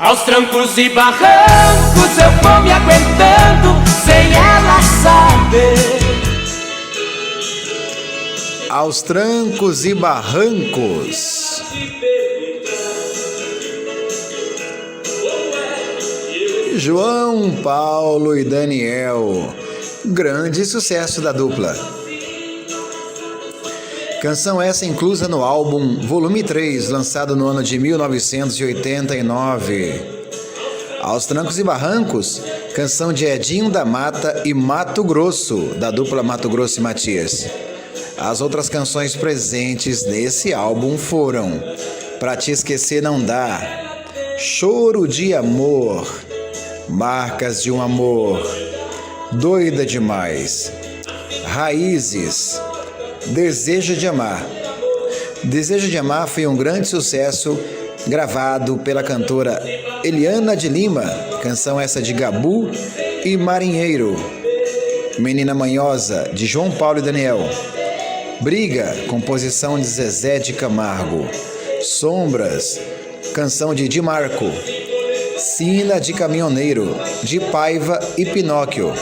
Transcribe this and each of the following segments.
Aos trancos e barrancos eu vou me aguentando sem ela saber. Aos trancos e barrancos. João, Paulo e Daniel. Grande sucesso da dupla. Canção essa inclusa no álbum Volume 3, lançado no ano de 1989. Aos Trancos e Barrancos, canção de Edinho da Mata e Mato Grosso, da dupla Mato Grosso e Matias. As outras canções presentes nesse álbum foram Pra Te Esquecer Não Dá, Choro de Amor, Marcas de um Amor, Doida Demais, Raízes, Desejo de Amar. Desejo de Amar foi um grande sucesso gravado pela cantora Eliana de Lima, canção essa de Gabu e Marinheiro. Menina Manhosa, de João Paulo e Daniel. Briga, composição de Zezé de Camargo. Sombras, canção de Di Marco. Sina de Caminhoneiro, de Paiva e Pinóquio.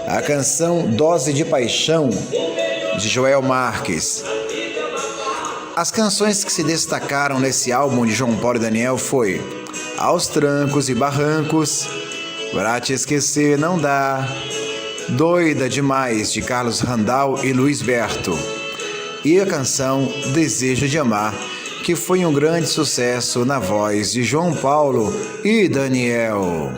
A canção Dose de Paixão, de Joel Marques. As canções que se destacaram nesse álbum de João Paulo e Daniel foi Aos Trancos e Barrancos, Pra Te Esquecer Não Dá, Doida Demais, de Carlos Randal e Luiz Berto, e a canção Desejo de Amar, que foi um grande sucesso na voz de João Paulo e Daniel.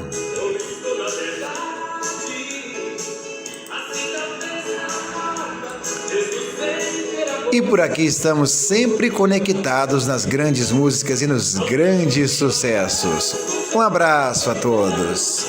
E por aqui estamos sempre conectados nas grandes músicas e nos grandes sucessos. Um abraço a todos.